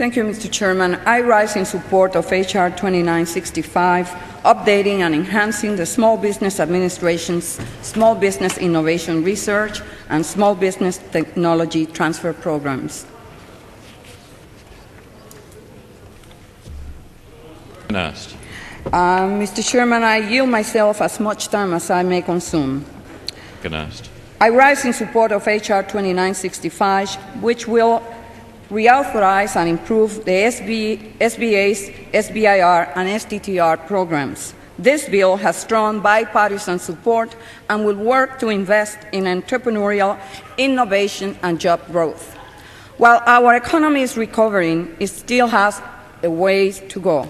Thank you, Mr. Chairman. I rise in support of H.R. 2965, updating and enhancing the Small Business Administration's Small Business Innovation Research and Small Business Technology Transfer programs. Mr. Chairman, I yield myself as much time as I may consume. I rise in support of H.R. 2965, which will reauthorize and improve the SBA's SBIR and STTR programs. This bill has strong bipartisan support and will work to invest in entrepreneurial innovation and job growth. While our economy is recovering, it still has a ways to go.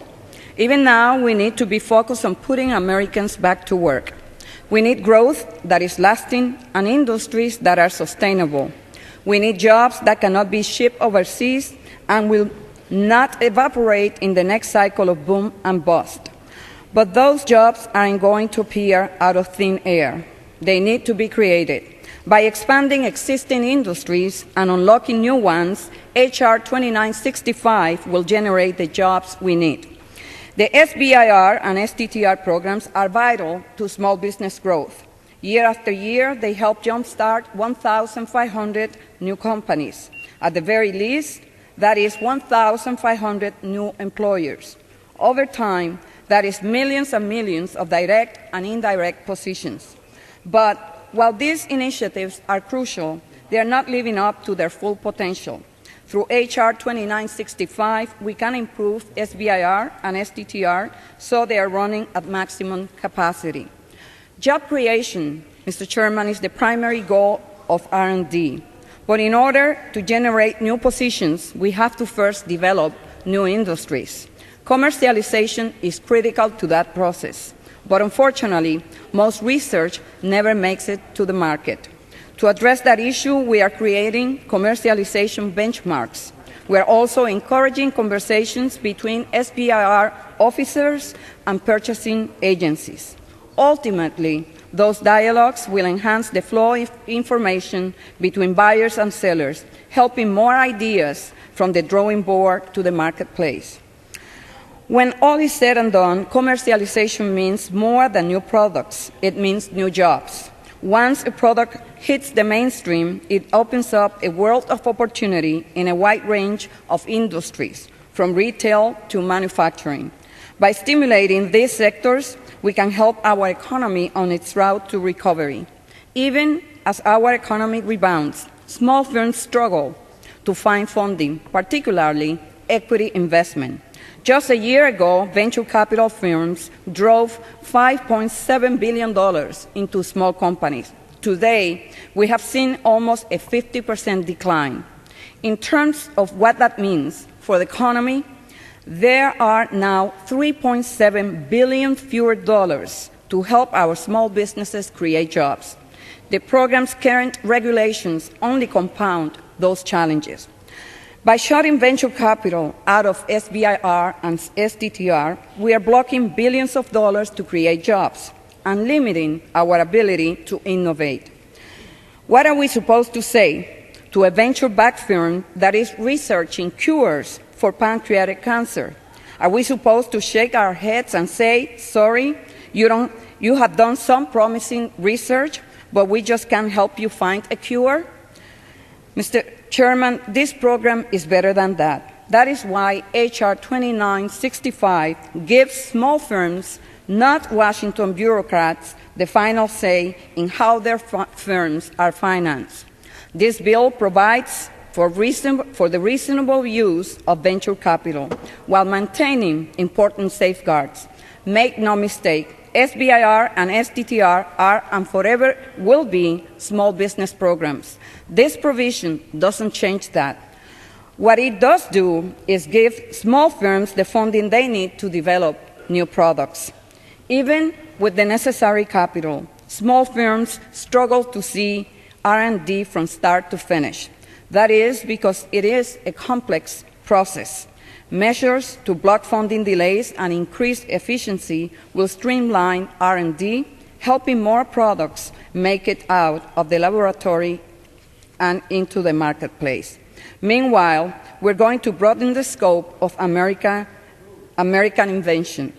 Even now, we need to be focused on putting Americans back to work. We need growth that is lasting and industries that are sustainable. We need jobs that cannot be shipped overseas and will not evaporate in the next cycle of boom and bust. But those jobs aren't going to appear out of thin air. They need to be created. By expanding existing industries and unlocking new ones, H.R. 2965 will generate the jobs we need. The SBIR and STTR programs are vital to small business growth. Year after year, they help jumpstart 1,500 new companies. At the very least, that is 1,500 new employers. Over time, that is millions and millions of direct and indirect positions. But while these initiatives are crucial, they are not living up to their full potential. Through H.R. 2965, we can improve SBIR and STTR so they are running at maximum capacity. Job creation, Mr. Chairman, is the primary goal of R&D. But in order to generate new positions, we have to first develop new industries. Commercialization is critical to that process. But unfortunately, most research never makes it to the market. To address that issue, we are creating commercialization benchmarks. We are also encouraging conversations between SBIR officers and purchasing agencies. Ultimately, those dialogues will enhance the flow of information between buyers and sellers, helping more ideas from the drawing board to the marketplace. When all is said and done, commercialization means more than new products. It means new jobs. Once a product hits the mainstream, it opens up a world of opportunity in a wide range of industries, from retail to manufacturing. By stimulating these sectors, we can help our economy on its route to recovery. Even as our economy rebounds, small firms struggle to find funding, particularly equity investment. Just a year ago, venture capital firms drove $5.7 billion into small companies. Today, we have seen almost a 50% decline. In terms of what that means for the economy, there are now $3.7 billion fewer dollars to help our small businesses create jobs. The program's current regulations only compound those challenges. By shutting venture capital out of SBIR and STTR, we are blocking billions of dollars to create jobs and limiting our ability to innovate. What are we supposed to say to a venture-backed firm that is researching cures for pancreatic cancer? Are we supposed to shake our heads and say, sorry, you have done some promising research, but we just can't help you find a cure? Mr. Chairman, this program is better than that. That is why H.R. 2965 gives small firms, not Washington bureaucrats, the final say in how their firms are financed. This bill provides for the reasonable use of venture capital while maintaining important safeguards. Make no mistake, SBIR and STTR are and forever will be small business programs. This provision doesn't change that. What it does do is give small firms the funding they need to develop new products. Even with the necessary capital, small firms struggle to see R&D from start to finish. That is because it is a complex process. Measures to block funding delays and increase efficiency will streamline R&D, helping more products make it out of the laboratory and into the marketplace. Meanwhile, we're going to broaden the scope of American invention.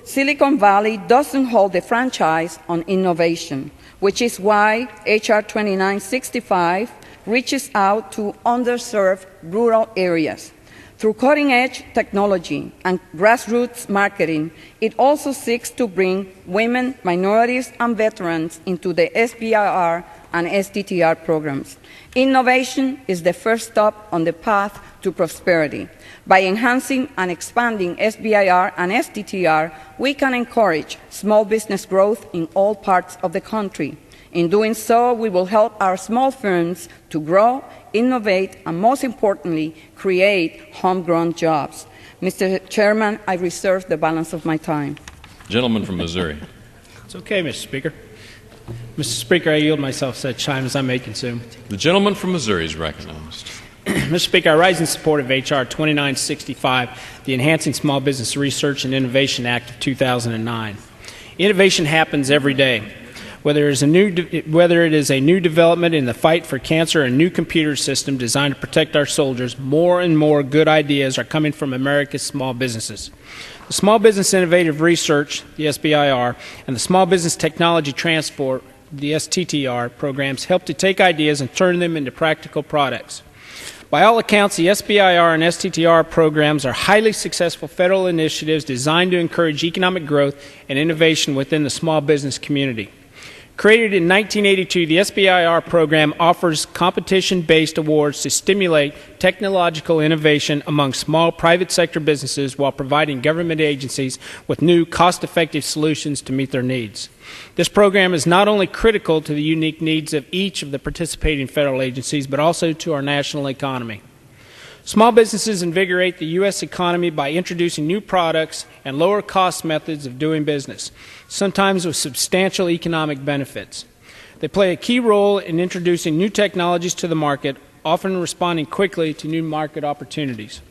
Silicon Valley doesn't hold the franchise on innovation, which is why H.R. 2965 reaches out to underserved rural areas. Through cutting-edge technology and grassroots marketing, it also seeks to bring women, minorities, and veterans into the SBIR and STTR programs. Innovation is the first stop on the path to prosperity. By enhancing and expanding SBIR and STTR, we can encourage small business growth in all parts of the country. In doing so, we will help our small firms to grow, innovate, and most importantly, create homegrown jobs. Mr. Chairman, I reserve the balance of my time. Gentleman from Missouri. It's okay, Mr. Speaker. Mr. Speaker, I yield myself such time as I may consume. The gentleman from Missouri is recognized. Mr. Speaker, I rise in support of H.R. 2965, the Enhancing Small Business Research and Innovation Act of 2009. Innovation happens every day. Whether it is a new development in the fight for cancer or a new computer system designed to protect our soldiers, more and more good ideas are coming from America's small businesses. The Small Business Innovative Research, the SBIR, and the Small Business Technology Transfer, the STTR, programs help to take ideas and turn them into practical products. By all accounts, the SBIR and STTR programs are highly successful federal initiatives designed to encourage economic growth and innovation within the small business community. Created in 1982, the SBIR program offers competition-based awards to stimulate technological innovation among small private sector businesses while providing government agencies with new, cost-effective solutions to meet their needs. This program is not only critical to the unique needs of each of the participating federal agencies, but also to our national economy. Small businesses invigorate the U.S. economy by introducing new products and lower-cost methods of doing business, sometimes with substantial economic benefits. They play a key role in introducing new technologies to the market, often responding quickly to new market opportunities.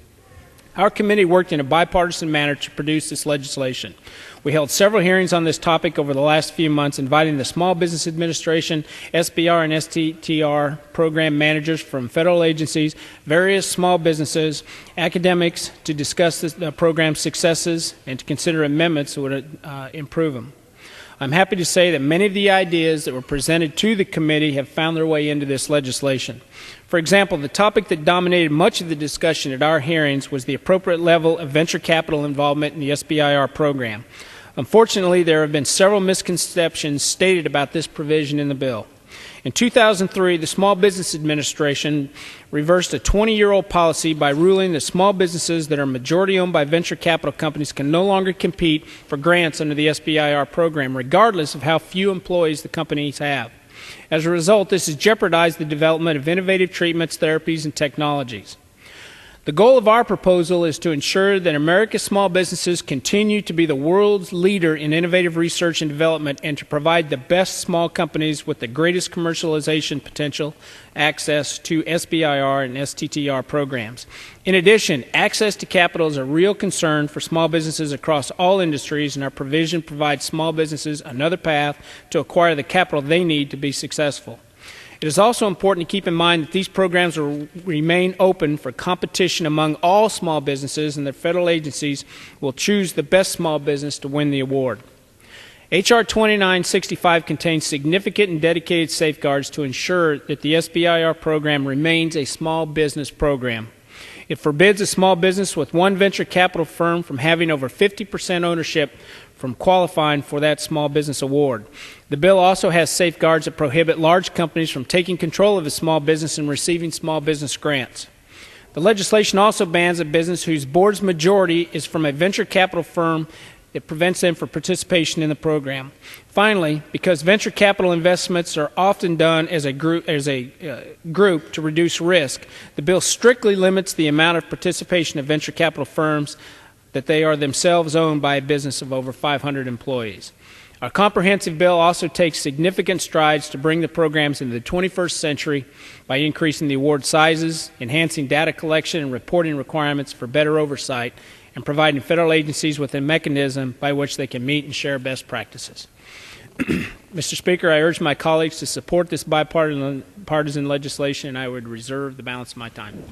Our committee worked in a bipartisan manner to produce this legislation. We held several hearings on this topic over the last few months, inviting the Small Business Administration, SBIR and STTR program managers from federal agencies, various small businesses, academics to discuss the program's successes and to consider amendments that would improve them. I'm happy to say that many of the ideas that were presented to the committee have found their way into this legislation. For example, the topic that dominated much of the discussion at our hearings was the appropriate level of venture capital involvement in the SBIR program. Unfortunately, there have been several misconceptions stated about this provision in the bill. In 2003, the Small Business Administration reversed a 20-year-old policy by ruling that small businesses that are majority-owned by venture capital companies can no longer compete for grants under the SBIR program, regardless of how few employees the companies have. As a result, this has jeopardized the development of innovative treatments, therapies, and technologies. The goal of our proposal is to ensure that America's small businesses continue to be the world's leader in innovative research and development and to provide the best small companies with the greatest commercialization potential access to SBIR and STTR programs. In addition, access to capital is a real concern for small businesses across all industries, and our provision provides small businesses another path to acquire the capital they need to be successful. It is also important to keep in mind that these programs will remain open for competition among all small businesses, and that federal agencies will choose the best small business to win the award. H.R. 2965 contains significant and dedicated safeguards to ensure that the SBIR program remains a small business program. It forbids a small business with one venture capital firm from having over 50% ownership from qualifying for that small business award. The bill also has safeguards that prohibit large companies from taking control of a small business and receiving small business grants. The legislation also bans a business whose board's majority is from a venture capital firm that prevents them from participation in the program. Finally, because venture capital investments are often done as a group to reduce risk, the bill strictly limits the amount of participation of venture capital firms that they are themselves owned by a business of over 500 employees. Our comprehensive bill also takes significant strides to bring the programs into the 21st century by increasing the award sizes, enhancing data collection and reporting requirements for better oversight, and providing federal agencies with a mechanism by which they can meet and share best practices. Mr. Speaker, I urge my colleagues to support this bipartisan legislation, and I would reserve the balance of my time.